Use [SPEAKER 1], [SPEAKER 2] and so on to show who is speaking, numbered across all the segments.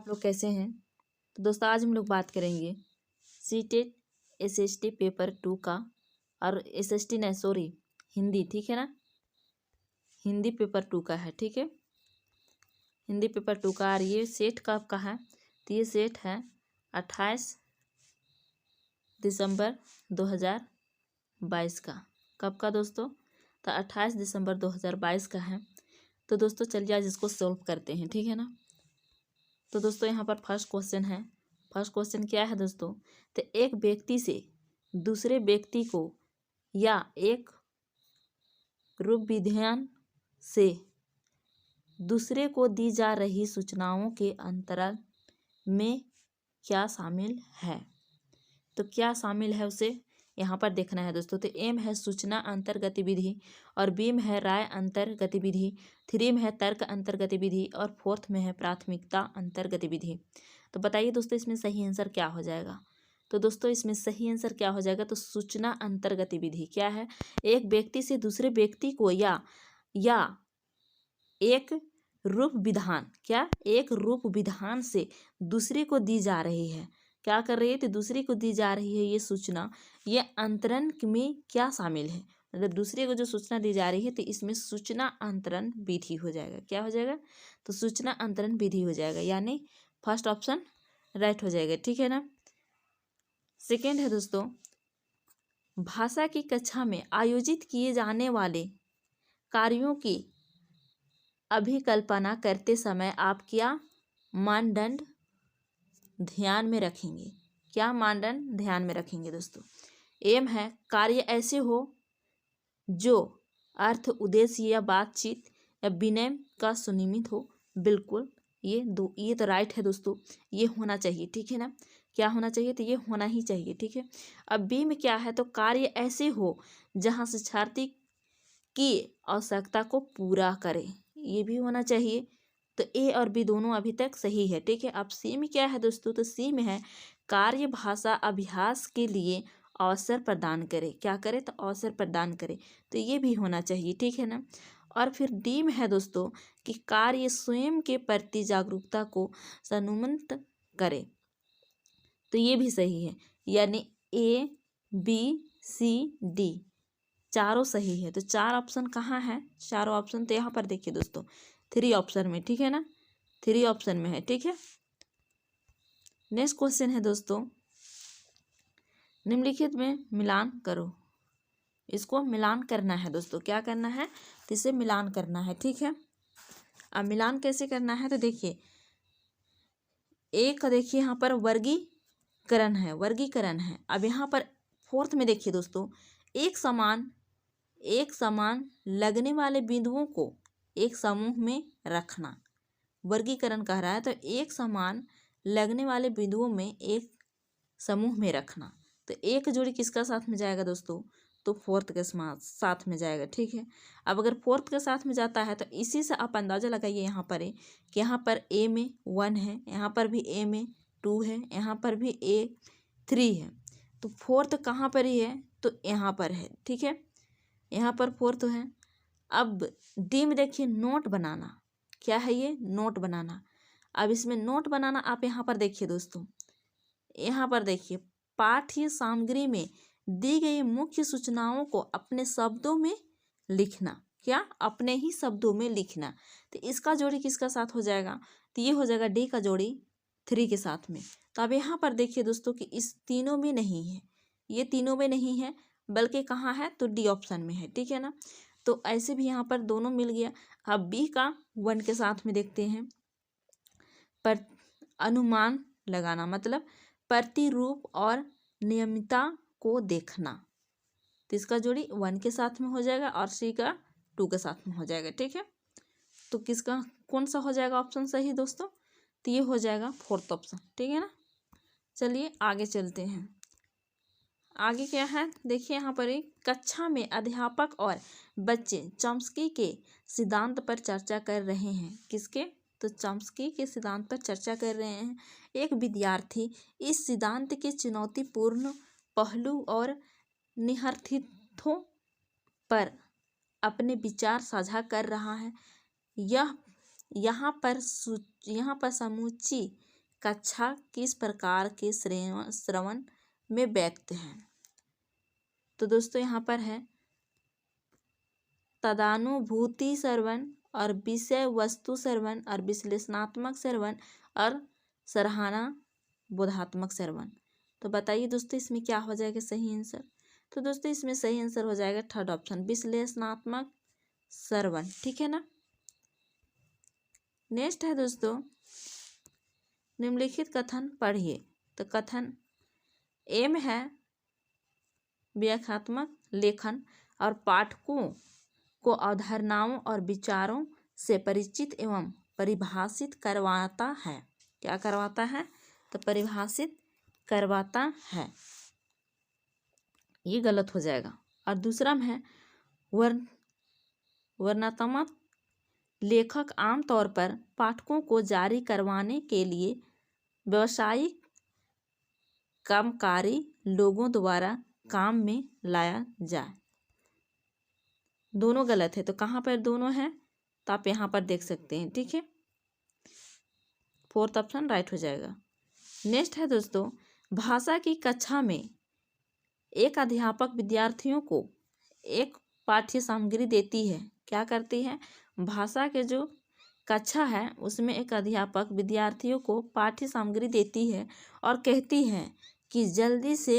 [SPEAKER 1] आप लोग कैसे हैं। तो दोस्तों आज हम लोग बात करेंगे सीटेट एसएसटी पेपर 2 का और एसएसटी नहीं सॉरी हिंदी, ठीक है ना। हिंदी पेपर 2 का है, ठीक है। हिंदी पेपर 2 का और ये सेट कब का है, तो ये सेट है 28 दिसंबर 2022 का। कब का दोस्तों, तो 28 दिसंबर 2022 का है। तो दोस्तों चलिए आज इसको सॉल्व करते हैं, ठीक है ना। तो दोस्तों यहाँ पर फर्स्ट क्वेश्चन है। फर्स्ट क्वेश्चन क्या है दोस्तों, तो एक व्यक्ति से दूसरे व्यक्ति को या एक रूप विधान से दूसरे को दी जा रही सूचनाओं के अंतराल में क्या शामिल है। तो क्या शामिल है उसे यहाँ पर देखना है दोस्तों। तो एम है सूचना अंतर गतिविधि, और बी में है राय अंतर गतिविधि, थ्री में है तर्क अंतर गतिविधि, और फोर्थ में है प्राथमिकता अंतर गतिविधि। तो बताइए दोस्तों इसमें सही आंसर क्या हो जाएगा। तो दोस्तों इसमें सही आंसर क्या हो जाएगा, तो सूचना अंतर गतिविधि क्या है, एक व्यक्ति से दूसरे व्यक्ति को या एक रूप विधान, क्या एक रूप विधान से दूसरे को दी जा रही है, क्या कर रही है, तो दूसरे को दी जा रही है ये सूचना, ये अंतरण में क्या शामिल है, मतलब दूसरे को जो सूचना दी जा रही है तो इसमें सूचना अंतरण विधि हो जाएगा। क्या हो जाएगा, तो सूचना अंतरण विधि हो जाएगा, यानी फर्स्ट ऑप्शन राइट हो जाएगा, ठीक है ना। सेकेंड है दोस्तों, भाषा की कक्षा में आयोजित किए जाने वाले कार्यों की अभिकल्पना करते समय आप क्या मानदंड ध्यान में रखेंगे। क्या मानदंड ध्यान में रखेंगे दोस्तों। एम है कार्य ऐसे हो जो अर्थ, उद्देश्य या बातचीत या विनय का सुनिश्चित हो। बिल्कुल ये तो राइट है दोस्तों, ये होना चाहिए, ठीक है ना। क्या होना चाहिए, तो ये होना ही चाहिए, ठीक है। अब बी में क्या है, तो कार्य ऐसे हो जहाँ शिक्षार्थी की आवश्यकता को पूरा करे, ये भी होना चाहिए। तो ए और बी दोनों अभी तक सही है, ठीक है। अब सी में क्या है दोस्तों, तो सी में है कार्य भाषा अभ्यास के लिए अवसर प्रदान करे। क्या करे, तो अवसर प्रदान करे, तो ये भी होना चाहिए, ठीक है ना। और फिर डी में है दोस्तों कि कार्य स्वयं के प्रति जागरूकता को सन्मुख करे, तो ये भी सही है, यानी ए बी सी डी चारों सही है। तो चार ऑप्शन कहाँ है, चारों ऑप्शन तो यहाँ पर देखिए दोस्तों, थ्री ऑप्शन में, ठीक है ना, थ्री ऑप्शन में है, ठीक है। नेक्स्ट क्वेश्चन है दोस्तों, निम्नलिखित में मिलान करो। इसको मिलान करना है दोस्तों, क्या करना है, तो इसे मिलान करना है, ठीक है। अब मिलान कैसे करना है, तो देखिए एक देखिए यहाँ पर वर्गीकरण है। अब यहाँ पर फोर्थ में देखिए दोस्तों, एक समान लगने वाले बिंदुओं को एक समूह में रखना, वर्गीकरण कह रहा है, तो एक समान लगने वाले बिंदुओं में एक समूह में रखना। तो एक जोड़ी किसका साथ में जाएगा दोस्तों, तो फोर्थ के साथ में जाएगा, ठीक है। अब अगर फोर्थ के साथ में जाता है तो इसी से आप अंदाजा लगाइए यहाँ पर कि यहाँ पर ए में 1 है, यहाँ पर भी ए में 2 है, यहाँ पर भी ए 3 है, तो फोर्थ कहाँ पर ही है, तो यहाँ पर है, ठीक है, यहाँ पर फोर्थ है। अब डी में देखिए नोट बनाना, क्या है ये, नोट बनाना। अब इसमें नोट बनाना आप यहाँ पर देखिए दोस्तों, यहाँ पर देखिए पाठ्य सामग्री में दी गई मुख्य सूचनाओं को अपने शब्दों में लिखना, क्या अपने ही शब्दों में लिखना। तो इसका जोड़ी किसका साथ हो जाएगा, तो ये हो जाएगा डी का जोड़ी 3 के साथ में। तो अब यहाँ पर देखिए दोस्तों कि इस तीनों में नहीं है, ये तीनों में नहीं है, बल्कि कहाँ है, तो डी ऑप्शन में है, ठीक है ना। तो ऐसे भी यहाँ पर दोनों मिल गया। अब बी का 1 के साथ में देखते हैं, पर अनुमान लगाना मतलब प्रतिरूप और नियमितता को देखना। तो इसका जोड़ी 1 के साथ में हो जाएगा और सी का 2 के साथ में हो जाएगा, ठीक है। तो किसका कौन सा हो जाएगा ऑप्शन सही दोस्तों, तो ये हो जाएगा फोर्थ ऑप्शन, ठीक है ना। चलिए आगे चलते हैं। आगे क्या है, देखिए यहाँ पर एक कक्षा में अध्यापक और बच्चे चॉम्स्की के सिद्धांत पर चर्चा कर रहे हैं। किसके, तो चॉम्स्की के सिद्धांत पर चर्चा कर रहे हैं। एक विद्यार्थी इस सिद्धांत के चुनौतीपूर्ण पहलू और निहितार्थों पर अपने विचार साझा कर रहा है। यहाँ पर समूची कक्षा किस प्रकार के श्रवण में व्यक्त है। तो दोस्तों यहाँ पर है तदानुभूति श्रवण और विषय वस्तु श्रवण और विश्लेषणात्मक श्रवण और सराहना बोधात्मक श्रवण। तो बताइए दोस्तों इसमें क्या हो जाएगा सही आंसर। तो दोस्तों इसमें सही आंसर हो जाएगा थर्ड ऑप्शन विश्लेषणात्मक श्रवण। ठीक है ना। नेक्स्ट है दोस्तों निम्नलिखित कथन पढ़िए। तो कथन एम है व्याख्यात्मक लेखन और पाठकों को अवधारणाओं और विचारों से परिचित एवं परिभाषित करवाता है। क्या करवाता है। तो परिभाषित करवाता है, ये गलत हो जाएगा। और दूसरा में है वर्णनात्मक लेखक आमतौर पर पाठकों को जारी करवाने के लिए व्यावसायिक कामकारी लोगों द्वारा काम में लाया जाए। दोनों गलत है। तो कहाँ पर दोनों है तो आप यहाँ पर देख सकते हैं। ठीक है, फोर्थ ऑप्शन राइट हो जाएगा। नेक्स्ट है दोस्तों भाषा की कक्षा में एक अध्यापक विद्यार्थियों को एक पाठ्य सामग्री देती है। क्या करती है। भाषा के जो कक्षा है उसमें एक अध्यापक विद्यार्थियों को पाठ्य सामग्री देती है और कहती है कि जल्दी से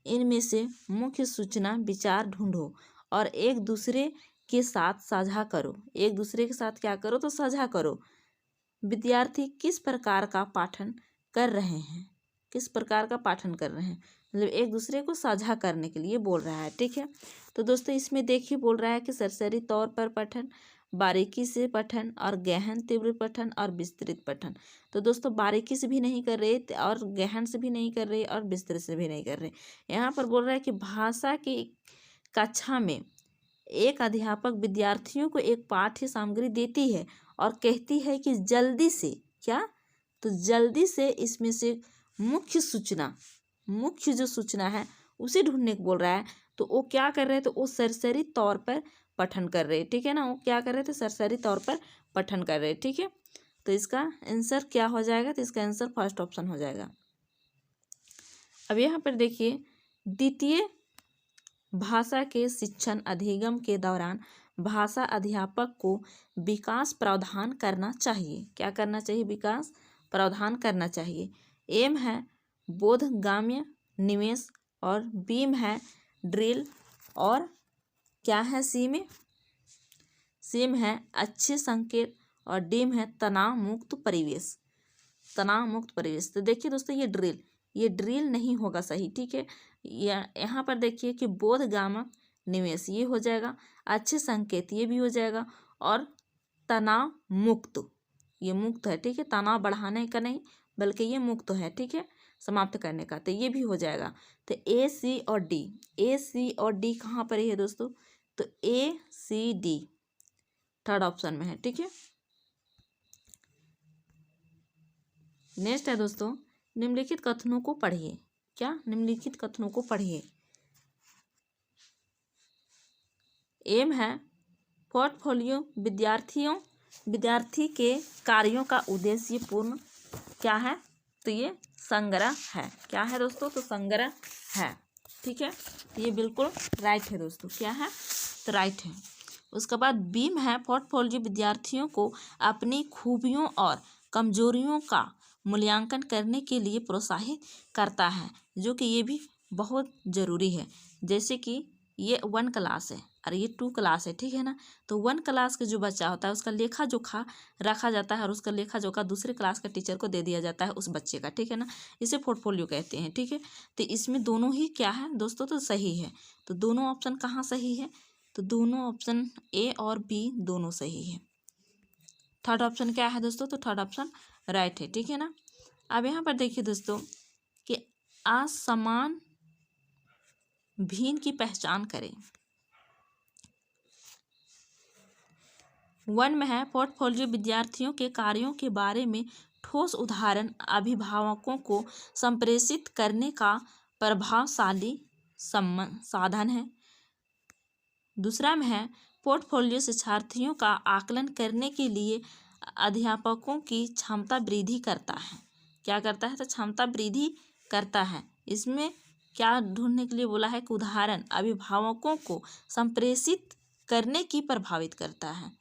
[SPEAKER 1] इनमें से मुख्य सूचना विचार ढूंढो और एक दूसरे के साथ साझा करो। एक दूसरे के साथ क्या करो तो साझा करो। विद्यार्थी किस प्रकार का पाठन कर रहे हैं। किस प्रकार का पाठन कर रहे हैं मतलब एक दूसरे को साझा करने के लिए बोल रहा है। ठीक है, तो दोस्तों इसमें देखिए बोल रहा है कि सरसरी तौर पर पठन, बारीकी से पठन और गहन तीव्र पठन और विस्तृत पठन। तो दोस्तों बारीकी से भी नहीं कर रहे और गहन से भी नहीं कर रहे और विस्तृत से भी नहीं कर रहे। यहाँ पर बोल रहा है कि भाषा की कक्षा में एक अध्यापक विद्यार्थियों को एक पाठ्य सामग्री देती है और कहती है कि जल्दी से क्या तो जल्दी से इसमें से मुख्य जो सूचना है उसे ढूंढने को बोल रहा है। तो वो क्या कर रहे हैं तो वो सरसरी तौर पर पठन कर रहे हैं। ठीक है ना, वो क्या कर रहे थे सरसरी तौर पर पठन कर रहे हैं। ठीक है, तो इसका आंसर क्या हो जाएगा तो इसका आंसर फर्स्ट ऑप्शन हो जाएगा। अब यहाँ पर देखिए द्वितीय भाषा के शिक्षण अधिगम के दौरान भाषा अध्यापक को विकास प्रावधान करना चाहिए। क्या करना चाहिए विकास प्रावधान करना चाहिए। एम है बोधगम्य निवेश और बीम है ड्रिल और क्या है सीम है अच्छे संकेत और डीम है तनाव मुक्त परिवेश। तो देखिए दोस्तों ये ड्रिल नहीं होगा सही। ठीक है, यहाँ पर देखिए कि बोधगम्य निवेश ये हो जाएगा, अच्छे संकेत ये भी हो जाएगा और तनाव मुक्त ये मुक्त है। ठीक है, तनाव बढ़ाने का नहीं बल्कि ये मुक्त है। ठीक है, समाप्त करने का, तो ये भी हो जाएगा। तो ए सी और डी कहाँ पर है दोस्तों तो ACD थर्ड ऑप्शन में है। ठीक है, नेक्स्ट है दोस्तों निम्नलिखित कथनों को पढ़िए। क्या निम्नलिखित कथनों को पढ़िए। एम है पोर्टफोलियो विद्यार्थी के कार्यों का उद्देश्य पूर्ण क्या है तो ये संग्रह है। क्या है दोस्तों तो संग्रह है। ठीक है, ये बिल्कुल राइट है दोस्तों। क्या है तो राइट है। उसके बाद बीम है पोर्टफोलियो विद्यार्थियों को अपनी खूबियों और कमजोरियों का मूल्यांकन करने के लिए प्रोत्साहित करता है, जो कि ये भी बहुत ज़रूरी है। जैसे कि ये 1 क्लास है और ये 2 क्लास है। ठीक है ना, तो 1 क्लास के जो बच्चा होता है उसका लेखा जोखा रखा जाता है और उसका लेखा जोखा दूसरे क्लास का टीचर को दे दिया जाता है उस बच्चे का। ठीक है ना, इसे पोर्टफोलियो कहते हैं। ठीक है, तो इसमें दोनों ही क्या है दोस्तों तो सही है। तो दोनों ऑप्शन कहाँ सही है तो दोनों ऑप्शन A और B दोनों सही है। थर्ड ऑप्शन क्या है दोस्तों तो थर्ड ऑप्शन राइट है। ठीक है ना, अब यहाँ पर देखिए दोस्तों कि असमान भिन्न की पहचान करें। 1 में है पोर्टफोलियो विद्यार्थियों के कार्यों के बारे में ठोस उदाहरण अभिभावकों को संप्रेषित करने का प्रभावशाली साधन है। दूसरा में है पोर्टफोलियो शिक्षार्थियों का आकलन करने के लिए अध्यापकों की क्षमता वृद्धि करता है। क्या करता है, तो क्षमता वृद्धि करता है। इसमें क्या ढूंढने के लिए बोला है कि उदाहरण अभिभावकों को संप्रेषित करने की प्रभावित करता है।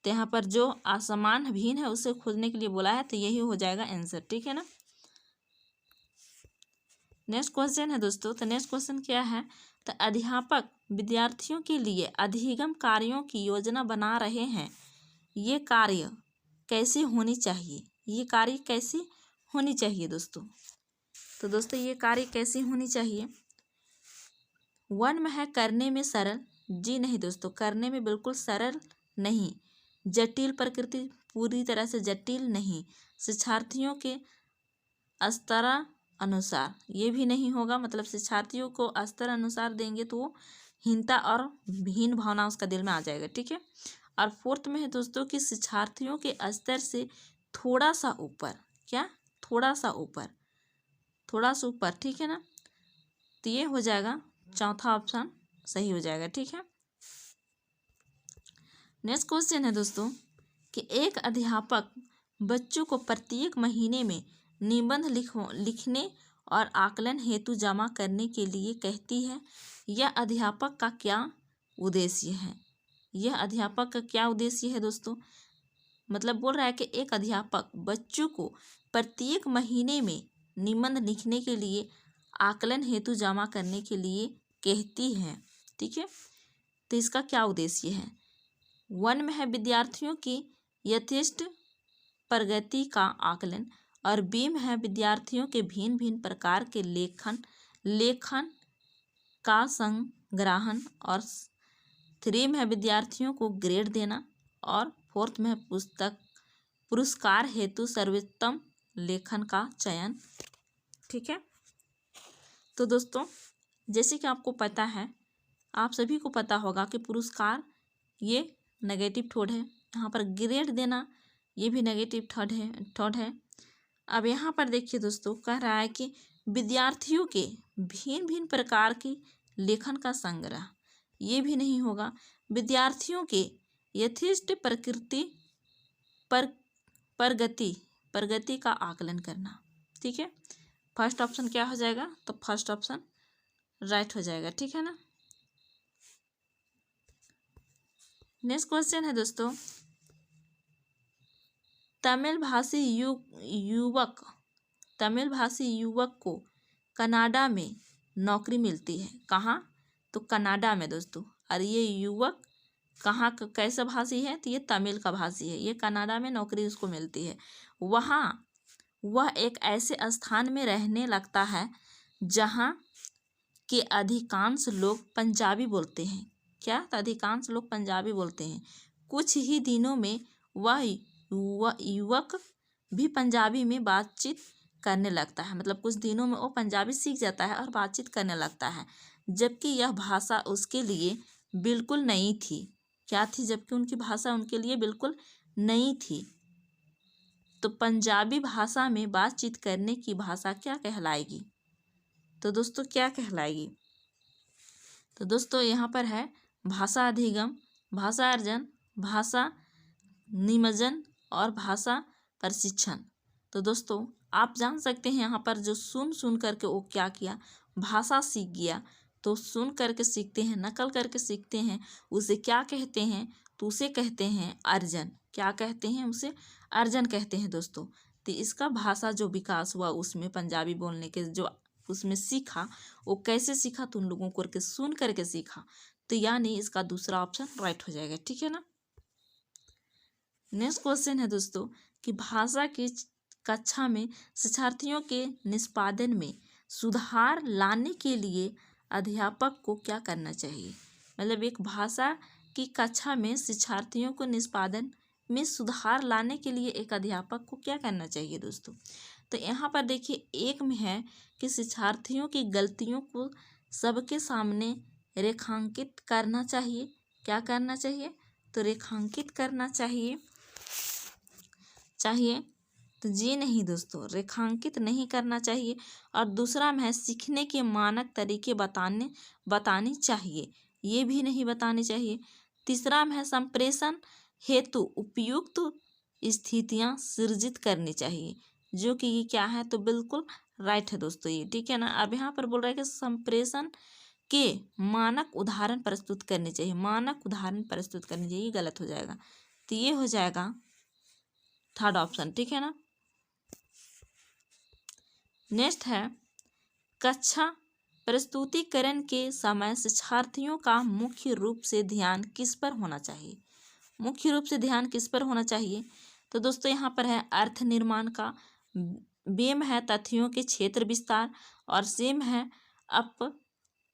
[SPEAKER 1] तो यहाँ पर जो असमान भिन्न है उसे खोजने के लिए बोला है, तो यही हो जाएगा आंसर। ठीक है ना। नेक्स्ट क्वेश्चन है दोस्तों, तो नेक्स्ट क्वेश्चन क्या है, तो अध्यापक विद्यार्थियों के लिए अधिगम कार्यों की योजना बना रहे हैं, ये कार्य कैसे होनी चाहिए, ये कार्य कैसे होनी चाहिए दोस्तों। तो दोस्तों ये कार्य कैसे होनी चाहिए, वन में है करने में सरल, जी नहीं दोस्तों, करने में बिल्कुल सरल नहीं, जटिल प्रकृति, पूरी तरह से जटिल नहीं, शिक्षार्थियों के स्तर अनुसार, ये भी नहीं होगा, मतलब शिक्षार्थियों को स्तर अनुसार देंगे तो वो हीनता और हीन भावना उसका दिल में आ जाएगा। ठीक है। और फोर्थ में है दोस्तों कि शिक्षार्थियों के स्तर से थोड़ा सा ऊपर, क्या, थोड़ा सा ऊपर, थोड़ा सा ऊपर। ठीक है ना। तो ये हो जाएगा चौथा ऑप्शन सही हो जाएगा। ठीक है। नेक्स्ट क्वेश्चन है दोस्तों कि एक अध्यापक बच्चों को प्रत्येक महीने में निबंध लिखने और आकलन हेतु जमा करने के लिए कहती है, यह अध्यापक का क्या उद्देश्य है, यह अध्यापक का क्या उद्देश्य है दोस्तों। मतलब बोल रहा है कि एक अध्यापक बच्चों को प्रत्येक महीने में निबंध लिखने के लिए आकलन हेतु जमा करने के लिए कहती है। ठीक है। तो इसका क्या उद्देश्य है, वन में है विद्यार्थियों की यथेष्ट प्रगति का आकलन, और बी में है विद्यार्थियों के भिन्न भिन्न प्रकार के लेखन का संग्रहण, और थ्री में है विद्यार्थियों को ग्रेड देना, और फोर्थ में है पुरस्कार हेतु सर्वोत्तम लेखन का चयन। ठीक है। तो दोस्तों जैसे कि आपको पता है, आप सभी को पता होगा कि पुरस्कार ये नेगेटिव थॉट है, यहाँ पर ग्रेड देना ये भी नेगेटिव थॉट है। अब यहाँ पर देखिए दोस्तों, कह रहा है कि विद्यार्थियों के भिन्न भिन्न प्रकार की लेखन का संग्रह, ये भी नहीं होगा, विद्यार्थियों के यथेष्ट प्रगति का आकलन करना। ठीक है। फर्स्ट ऑप्शन क्या हो जाएगा, तो फर्स्ट ऑप्शन राइट हो जाएगा। ठीक है ना। नेक्स्ट क्वेश्चन है दोस्तों, तमिल भाषी युवक को कनाडा में नौकरी मिलती है, कहाँ, तो कनाडा में दोस्तों। और ये युवक कहाँ का कैसा भाषी है, तो ये तमिल का भाषी है, ये कनाडा में नौकरी उसको मिलती है। वहाँ वह एक ऐसे स्थान में रहने लगता है जहाँ के अधिकांश लोग पंजाबी बोलते हैं, क्या, तो अधिकांश लोग पंजाबी बोलते हैं। कुछ ही दिनों में वह युवक भी पंजाबी में बातचीत करने लगता है, मतलब कुछ दिनों में वो पंजाबी सीख जाता है और बातचीत करने लगता है, जबकि यह भाषा उसके लिए बिल्कुल नई थी, क्या थी, जबकि उनकी भाषा उनके लिए बिल्कुल नई थी। तो पंजाबी भाषा में बातचीत करने की भाषा क्या कहलाएगी, तो दोस्तों क्या कहलाएगी, तो दोस्तों यहाँ पर है भाषा अधिगम, भाषा अर्जन, भाषा निमज्जन और भाषा प्रशिक्षण। तो दोस्तों आप जान सकते हैं यहाँ पर जो सुन करके वो क्या किया, भाषा सीख गया। तो सुन करके सीखते हैं, नकल करके सीखते हैं, उसे क्या कहते हैं, तो उसे कहते हैं अर्जन, क्या कहते हैं, उसे अर्जन कहते हैं दोस्तों। तो इसका भाषा जो विकास हुआ उसमें पंजाबी बोलने के जो उसमें सीखा, वो कैसे सीखा, तो उन लोगों को करके सुन करके सीखा। तो यानी इसका दूसरा ऑप्शन राइट हो जाएगा। ठीक है ना। नेक्स्ट क्वेश्चन है दोस्तों कि भाषा की कक्षा में शिक्षार्थियों के निष्पादन में सुधार लाने के लिए अध्यापक को क्या करना चाहिए, मतलब एक भाषा की कक्षा में शिक्षार्थियों को निष्पादन में सुधार लाने के लिए एक अध्यापक को क्या करना चाहिए दोस्तों। तो यहाँ पर देखिए, एक में है कि शिक्षार्थियों की गलतियों को सबके सामने रेखांकित करना चाहिए, क्या करना चाहिए, तो रेखांकित करना चाहिए। तो जी नहीं दोस्तों, रेखांकित नहीं करना चाहिए। और दूसरा में है सीखने के मानक तरीके बतानी चाहिए, ये भी नहीं बतानी चाहिए। तीसरा में है संप्रेषण हेतु उपयुक्त स्थितियां सृजित करनी चाहिए, जो कि ये क्या है, तो बिल्कुल राइट है दोस्तों ये, ठीक है ना। अब यहाँ पर बोल रहा है कि संप्रेषण के मानक उदाहरण प्रस्तुत करने चाहिए, मानक उदाहरण प्रस्तुत करने चाहिए, गलत हो जाएगा। तो ये हो जाएगा थर्ड ऑप्शन, ठीक है ना। नेक्स्ट है कक्षा प्रस्तुतिकरण के समय शिक्षार्थियों का मुख्य रूप से ध्यान किस पर होना चाहिए, मुख्य रूप से ध्यान किस पर होना चाहिए। तो दोस्तों यहाँ पर है अर्थ निर्माण का, बेम है तथ्यों के क्षेत्र विस्तार, और सेम है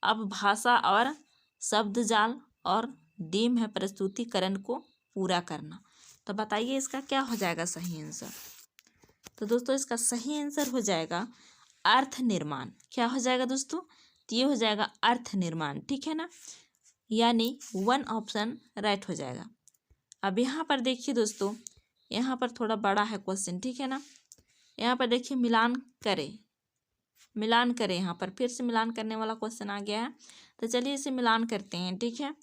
[SPEAKER 1] अब भाषा और शब्द जाल, और डीम है प्रस्तुतिकरण को पूरा करना। तो बताइए इसका क्या हो जाएगा सही आंसर। तो दोस्तों इसका सही आंसर हो जाएगा अर्थ निर्माण। क्या हो जाएगा दोस्तों, तो ये हो जाएगा अर्थ निर्माण, ठीक है ना, यानी 1 ऑप्शन राइट हो जाएगा। अब यहाँ पर देखिए दोस्तों, यहाँ पर थोड़ा बड़ा है क्वेश्चन, ठीक है ना। यहाँ पर देखिए मिलान करें, मिलान करें, यहाँ पर फिर से मिलान करने वाला क्वेश्चन आ गया है। तो चलिए इसे मिलान करते हैं, ठीक है।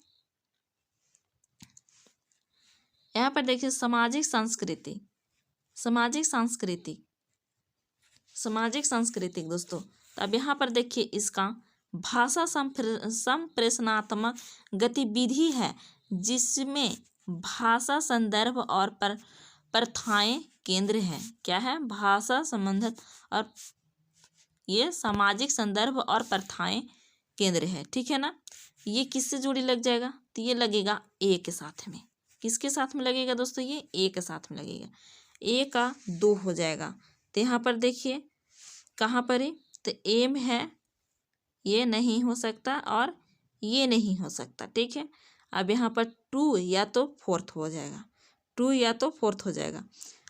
[SPEAKER 1] यहाँ पर देखिए सामाजिक संस्कृति, सामाजिक सांस्कृतिक, सामाजिक सांस्कृतिक दोस्तों। तो अब यहाँ पर देखिए इसका भाषा संप्रेषणात्मक गतिविधि है जिसमें भाषा संदर्भ और प्रथाएं केंद्र हैं। क्या है, भाषा संबंधित और ये सामाजिक संदर्भ और प्रथाएं केंद्र है, ठीक है ना। ये किससे जोड़ी लग जाएगा, तो ये लगेगा ए के साथ में। किसके साथ में लगेगा दोस्तों, ये ए के साथ में लगेगा। ए का 2 हो जाएगा। तो यहाँ पर देखिए कहाँ पर है, तो एम है, ये नहीं हो सकता और ये नहीं हो सकता, ठीक है। अब यहाँ पर 2 या तो 4th हो जाएगा, 2 या तो 4th हो जाएगा।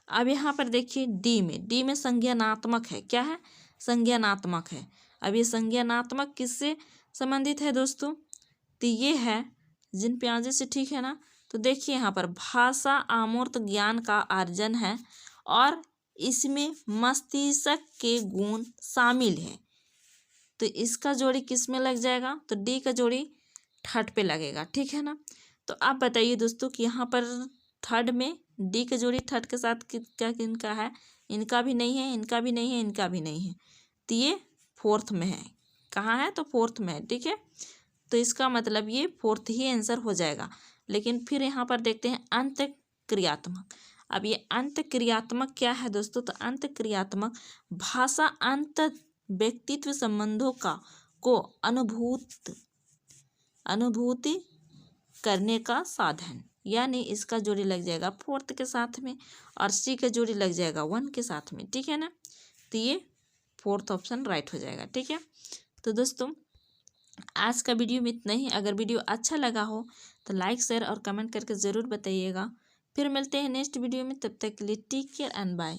[SPEAKER 1] अब यहाँ पर देखिए डी में संज्ञानात्मक है। क्या है, संज्ञानात्मक है। अब ये संज्ञानात्मक किससे संबंधित है दोस्तों, तो ये है जिन प्याजे से, ठीक है ना। तो देखिए यहाँ पर भाषा अमूर्त ज्ञान का अर्जन है और इसमें मस्तिष्क के गुण शामिल है। तो इसका जोड़ी किस में लग जाएगा, तो डी का जोड़ी थर्ड पे लगेगा, ठीक है ना। तो आप बताइए दोस्तों कि यहाँ पर थर्ड में डी का जोड़ी थर्ड के साथ क्या इनका है, इनका भी नहीं है, इनका भी नहीं है, इनका भी नहीं है। तो ये 4th में है। कहाँ है, तो 4th में है, ठीक है। तो इसका मतलब ये 4th ही आंसर हो जाएगा। लेकिन फिर यहाँ पर देखते हैं अंत क्रियात्मक। अब ये अंत क्रियात्मक क्या है दोस्तों, तो अंत क्रियात्मक भाषा अंत व्यक्तित्व संबंधों को अनुभूति करने का साधन, यानी इसका जोड़ी लग जाएगा 4th के साथ में और सी का जोड़ी लग जाएगा 1 के साथ में, ठीक है ना। तो ये 4th ऑप्शन राइट हो जाएगा, ठीक है। तो दोस्तों आज का वीडियो में इतना ही। अगर वीडियो अच्छा लगा हो तो लाइक शेयर और कमेंट करके ज़रूर बताइएगा। फिर मिलते हैं नेक्स्ट वीडियो में, तब तक के लिए टेक केयर एंड बाय।